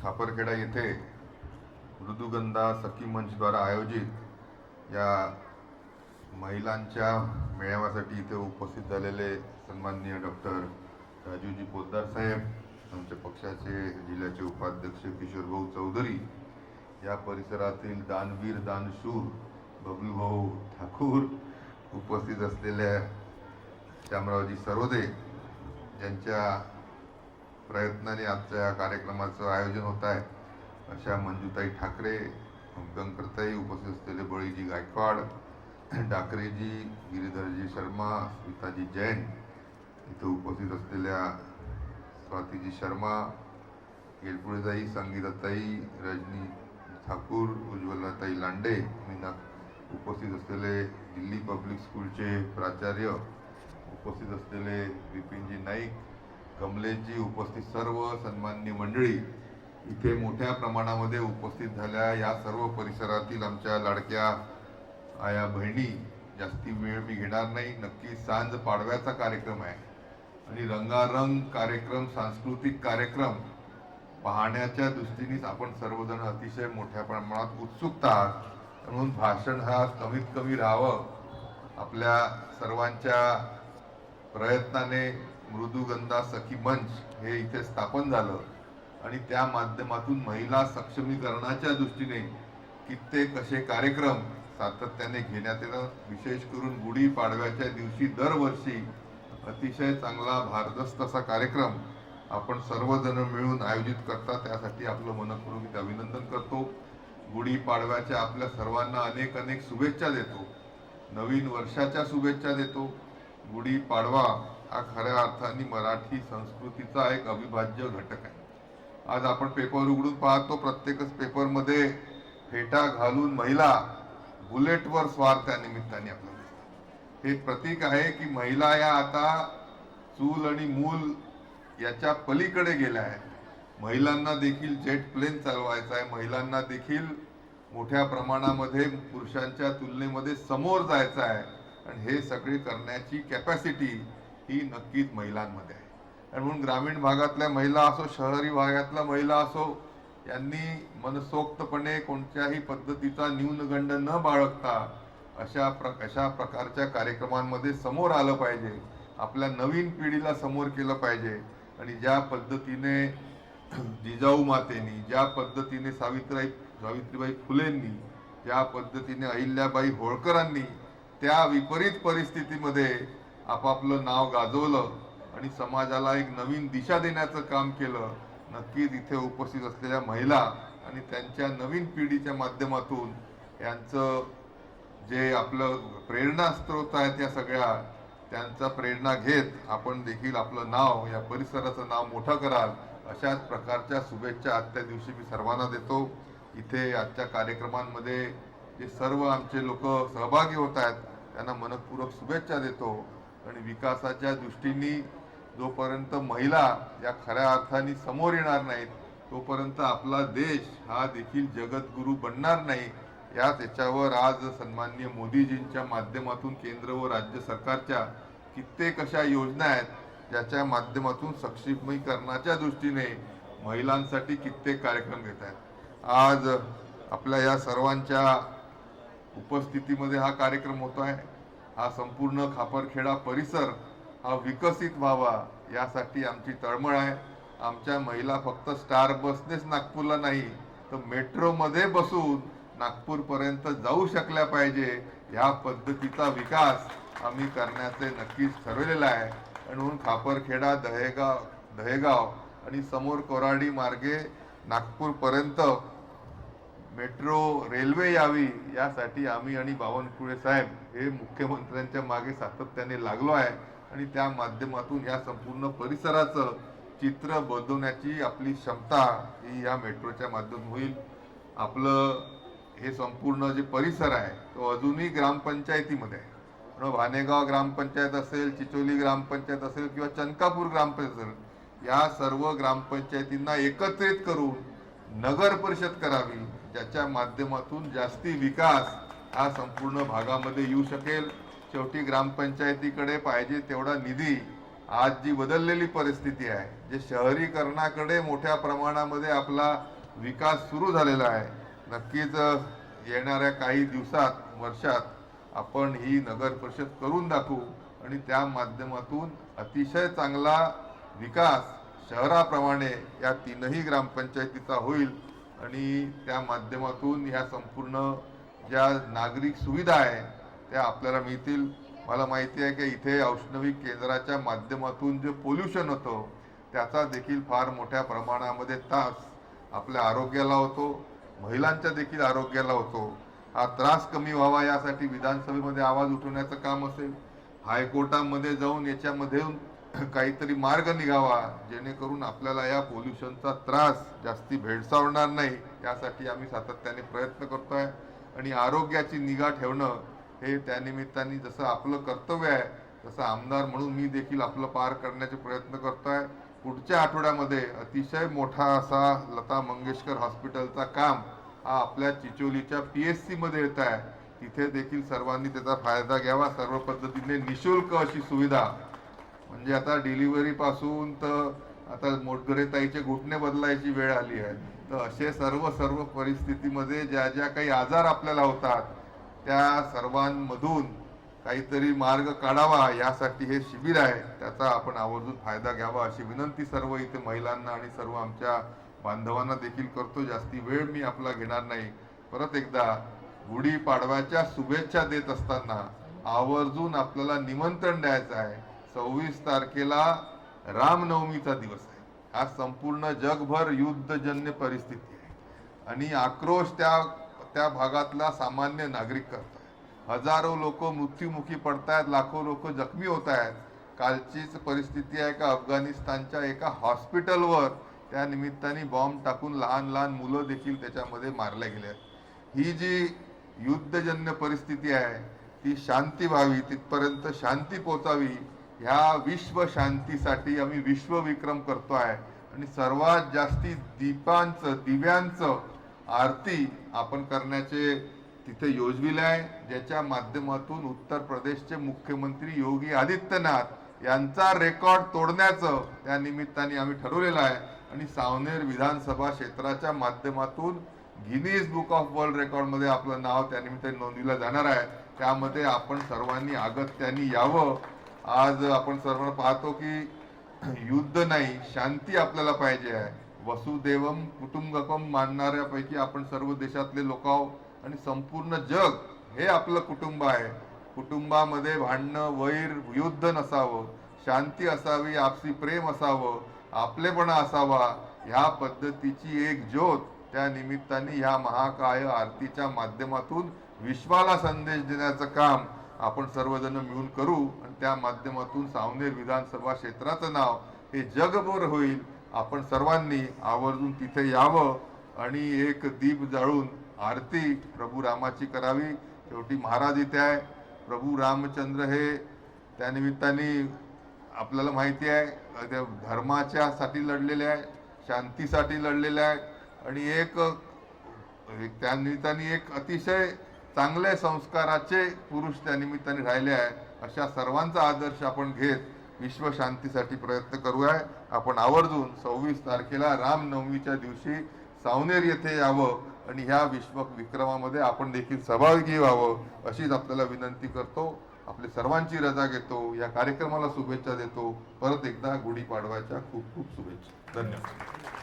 खापरखेडा येथे मृदुगंधा सखी मंचद्वारा आयोजित या महिलांच्या मेळाव्यासाठी इथे उपस्थित झालेले सन्माननीय डॉक्टर राजूजी पोद्दार साहेब, आमच्या पक्षाचे जिल्ह्याचे उपाध्यक्ष किशोरभाऊ चौधरी, या परिसरातील दानवीर दानशूर बबलूभाऊ ठाकूर, उपस्थित असलेल्या शामरावजी सर्वदे, ज्यांच्या प्रयत्नाने आजच्या या कार्यक्रमाचं आयोजन होत आहे, अशा मंजुताई ठाकरे, गंकरताई, उपस्थित असलेले बळीजी गायकवाड, डाकरेजी, गिरीधरजी शर्मा, स्मिताजी जैन, इथं उपस्थित असलेल्या स्वातीजी शर्मा, येलपुळेताई, संगीताताई, रजनी ठाकूर, उज्ज्वलाताई लांडे, मीना, उपस्थित असलेले दिल्ली पब्लिक स्कूलचे प्राचार्य, उपस्थित असलेले विपिनजी नाईक, कमलेशजी, उपस्थित सर्व सन्माननीय मंडळी, इथे मोठ्या प्रमाणामध्ये उपस्थित झाल्या या सर्व परिसरातील आमच्या लाडक्या आया बहिणी, जास्ती वेळ मी घेणार नाही. नक्की सांज पाडव्याचा कार्यक्रम आहे आणि रंगारंग कार्यक्रम, सांस्कृतिक कार्यक्रम पाहण्याच्या दृष्टीनेच आपण सर्वजण अतिशय मोठ्या प्रमाणात उत्सुकता आहात. म्हणून भाषण हा कमीत कमी राहावं. आपल्या सर्वांच्या प्रयत्नाने मृदुगंधा सखी मंच हे इथे स्थापन झालं आणि त्या माध्यमातून महिला सक्षमीकरणाच्या दृष्टीने कित्येक असे कार्यक्रम सातत्याने घेण्यात येणं, विशेष करून गुढी पाडव्याच्या दिवशी दरवर्षी अतिशय चांगला भारदस्त असा कार्यक्रम आपण सर्वजण मिळून आयोजित करता, त्यासाठी आपलं मनपूर्वक अभिनंदन करतो. गुढी पाडव्याच्या आपल्या सर्वांना अनेक अनेक शुभेच्छा देतो, नवीन वर्षाच्या शुभेच्छा देतो. गुढी पाडवा हा खऱ्या अर्थाने मराठी संस्कृतीचा एक अविभाज्य घटक आहे. आज आपण पेपर उघडून पाहतो, प्रत्येकच पेपरमध्ये फेटा घालून महिला बुलेटवर स्वार त्या निमित्ताने आपल्याला दिसतात. हे प्रतीक आहे की महिला या आता चूल आणि मूल याच्या पलीकडे गेल्या आहेत. महिलांना देखील जेट प्लेन चालवायचा आहे, महिलांना देखील मोठ्या प्रमाणामध्ये पुरुषांच्या तुलनेमध्ये समोर जायचं आहे आणि हे सगळे करण्याची कॅपॅसिटी ही नक्कीच महिलांमध्ये आहे. आणि म्हणून ग्रामीण भागातल्या महिला असो, शहरी भागातल्या महिला असो, यांनी मनसोक्तपणे कोणत्याही पद्धतीचा न्यूनगंड न बाळगता अशा प्रकारच्या कार्यक्रमांमध्ये समोर आलं पाहिजे. आपल्या नवीन पिढीला समोर केलं पाहिजे. आणि ज्या पद्धतीने जिजाऊ मातेनी, ज्या पद्धतीने सावित्रीबाई फुलेंनी, ज्या पद्धतीने अहिल्याबाई होळकरांनी त्या विपरीत परिस्थितीमध्ये आपापलं नाव गाजवलं आणि समाजाला एक नवीन दिशा देण्याचं काम केलं, नक्कीच इथे उपस्थित असलेल्या महिला आणि त्यांच्या नवीन पिढीच्या माध्यमातून यांचं जे आपलं प्रेरणास्त्रोत आहे, त्या सगळ्या त्यांचा प्रेरणा घेत आपण देखील आपलं नाव, या परिसराचं नाव मोठं कराल, अशाच प्रकारच्या शुभेच्छा आजच्या दिवशी मी सर्वांना देतो. इथे आजच्या कार्यक्रमांमध्ये जे सर्व आमचे लोक सहभागी होत आहेत त्यांना मनपूर्वक शुभेच्छा देतो. आणि विकासाच्या दृष्टीने जोपर्यंत महिला या खऱ्या अर्थाने समोर येणार नाहीत, तोपर्यंत आपला देश हा देखील जगद्गुरू बनणार नाही. याच्यावर आज सन्माननीय मोदीजींच्या माध्यमातून केंद्र व राज्य सरकारच्या कित्येक अशा योजना आहेत, ज्याच्या माध्यमातून सक्षमीकरणाच्या दृष्टीने महिलांसाठी कित्येक कार्यक्रम घेत आहेत. आज आपल्या या सर्वांच्या उपस्थितीमध्ये हा कार्यक्रम होतो आहे. हा संपूर्ण खापरखेडा परिसर हा विकसित व्हावा यासाठी आमची तळमळ आहे. आमच्या महिला फक्त स्टार बसनेच नागपूरला नाही, तर मेट्रोमध्ये बसून नागपूरपर्यंत जाऊ शकल्या पाहिजे. ह्या पद्धतीचा विकास आम्ही करण्याचे नक्कीच ठरवलेला आहे. आणि म्हणून खापरखेडा, दहेगाव आणि समोर कोराडी मार्गे नागपूरपर्यंत मेट्रो रेल्वे यावी, यासाठी आम्ही आणि बावनकुळे साहेब हे मुख्यमंत्र्यांच्या मागे सातत्याने लागलो आहे. आणि त्या माध्यमातून या संपूर्ण परिसराचं चित्र बदलण्याची आपली क्षमता ही या मेट्रोच्या माध्यमातून होईल. आपलं हे संपूर्ण जे परिसर आहे तो अजूनही ग्रामपंचायतीमध्ये आहे. भानेगाव ग्रामपंचायत असेल, चिचोली ग्रामपंचायत असेल किंवा चनकापूर ग्रामपंचायत असेल, या सर्व ग्रामपंचायतींना एकत्रित करून नगर परिषद करावी, ज्याच्या माध्यमातून जास्ती विकास हा संपूर्ण भागामध्ये येऊ शकेल. शेवटी ग्रामपंचायतीकडे पाहिजे तेवढा निधी आज जी बदललेली परिस्थिती आहे, जे शहरीकरणाकडे मोठ्या प्रमाणामध्ये आपला विकास सुरू झालेला आहे, नक्कीच येणाऱ्या काही दिवसात वर्षात आपण ही नगर परिषद करून दाखवू आणि त्या माध्यमातून अतिशय चांगला विकास शहराप्रमाणे या तीनही ग्रामपंचायतीचा होईल आणि त्या माध्यमातून ह्या संपूर्ण ज्या नागरिक सुविधा आहे त्या आपल्याला मिळतील. मला माहिती आहे की इथे औष्णविक केंद्राच्या माध्यमातून जे पोल्युशन होतं त्याचा देखील फार मोठ्या प्रमाणामध्ये त्रास आपल्या आरोग्याला होतो, महिलांच्या देखील आरोग्याला होतो. हा त्रास कमी व्हावा यासाठी विधानसभेमध्ये आवाज उठवण्याचं काम असेल, हायकोर्टामध्ये जाऊन याच्यामध्ये काहीतरी मार्ग निघावा जेणेकरून आपल्याला या पोल्युशनचा त्रास जास्ती भेडसावणार नाही, यासाठी आम्ही सातत्याने प्रयत्न करतोय. आणि आरोग्याची निगा ठेवणं हे त्यानिमित्ताने जसं आपलं कर्तव्य आहे तसं आमदार म्हणून मी देखील आपलं पार करण्याचे प्रयत्न करतोय. पुढच्या आठवड्यामध्ये अतिशय मोठा असा लता मंगेशकर हॉस्पिटलचा काम हा आपल्या चिचोलीच्या PSC मध्ये येत आहे. तिथे देखील सर्वांनी त्याचा फायदा घ्यावा. सर्व पद्धतीने निशुल्क अशी सुविधा, म्हणजे आता डिलिव्हरी पासून तर आता मोठगरेताईचे घुटणे बदलायची वेळ आली आहे, तर असे सर्व परिस्थितीमध्ये ज्या ज्या काही आजार आपल्याला होतात त्या सर्वांमधून काहीतरी मार्ग काढावा यासाठी हे शिबिर आहे, त्याचा आपण आवर्जून फायदा घ्यावा अशी विनंती सर्व इथे महिलांना आणि सर्व आमच्या बांधवांना देखील करतो. जास्ती वेळ मी आपला घेणार नाही. परत एकदा गुढी पाडव्याच्या शुभेच्छा देत असताना आवर्जून आपल्याला निमंत्रण द्यायचं आहे. 26 तारखेला रामनवमीचा दिवस आहे. आज संपूर्ण जगभर युद्धजन्य परिस्थिती आहे आणि आक्रोश त्या भागातला सामान्य नागरिक करतात. हजारो लोक मृत्युमुखी पडतायत, लाखो लोक जखमी होत आहेत. कालचीच परिस्थिती आहे का अफगाणिस्तानच्या एका हॉस्पिटलवर त्या निमित्ताने बॉम्ब टाकून लहान मुलं देखील त्याच्यामध्ये मारले गेले. ही जी युद्धजन्य परिस्थिती आहे ती शांती व्हावी, तिथपर्यंत शांती पोचावी, ह्या विश्व शांतीसाठी आम्ही विश्व विक्रम करतोय आणि सर्वात जास्ती दिव्यांचं आरती आपण करण्याचे तिथे योजविले आहे, ज्याच्या माध्यमातून उत्तर प्रदेशचे मुख्यमंत्री योगी आदित्यनाथ यांचा रेकॉर्ड तोडण्याचं त्या निमित्ताने आम्ही ठरवलेलं आहे. आणि सावनेर विधानसभा क्षेत्राच्या माध्यमातून Guinness book of world record मध्ये आपलं नाव त्या निमित्ताने नोंदविलं जाणार आहे. त्यामध्ये आपण सर्वांनी अगत्याने यावं. आज आपण सर्व पाहतो की युद्ध नाही, शांती आपल्याला पाहिजे आहे. वसुदेवम कुटुंबकम मानणाऱ्यापैकी आपण सर्व देशातले लोक आहोत आणि संपूर्ण जग हे आपलं कुटुंब आहे. कुटुंबामध्ये भांडणं, वैर, युद्ध नसावं, शांती असावी, आपसी प्रेम असावं, आपलेपणा असावा, ह्या पद्धतीची एक ज्योत त्या निमित्ताने ह्या महाकाय आरतीच्या माध्यमातून विश्वाला संदेश देण्याचं काम आपण सर्वजण मिळून करू आणि त्या माध्यमातून सावनेर विधानसभा क्षेत्राचं नाव हे जगभर होईल. आपण सर्वांनी आवर्जून तिथे यावं आणि एक दीप जाळून आरती प्रभू रामाची करावी. शेवटी महाराज इथे आहे. प्रभू रामचंद्र हे त्या निमित्ताने आपल्याला माहिती आहे धर्माच्या साठी लढलेले आहे, शांतीसाठी लढलेले आहे आणि एक त्या निमित्ताने एक अतिशय चांगले संस्काराचे पुरुष त्या निमित्ताने राहिले आहे. अशा सर्वांचा आदर्श आपण घेत विश्व शांतीसाठी प्रयत्न करूया. आपण आवर्जून 26 तारखेला रामनवमीच्या दिवशी सावनेर येथे यावं आणि ह्या विश्व विक्रमामध्ये आपण देखील सहभागी व्हावं अशीच आपल्याला विनंती करतो. आपले सर्वांची रजा घेतो. या कार्यक्रमाला शुभेच्छा देतो. परत एकदा गुढीपाडव्याच्या खूप खूप शुभेच्छा. धन्यवाद.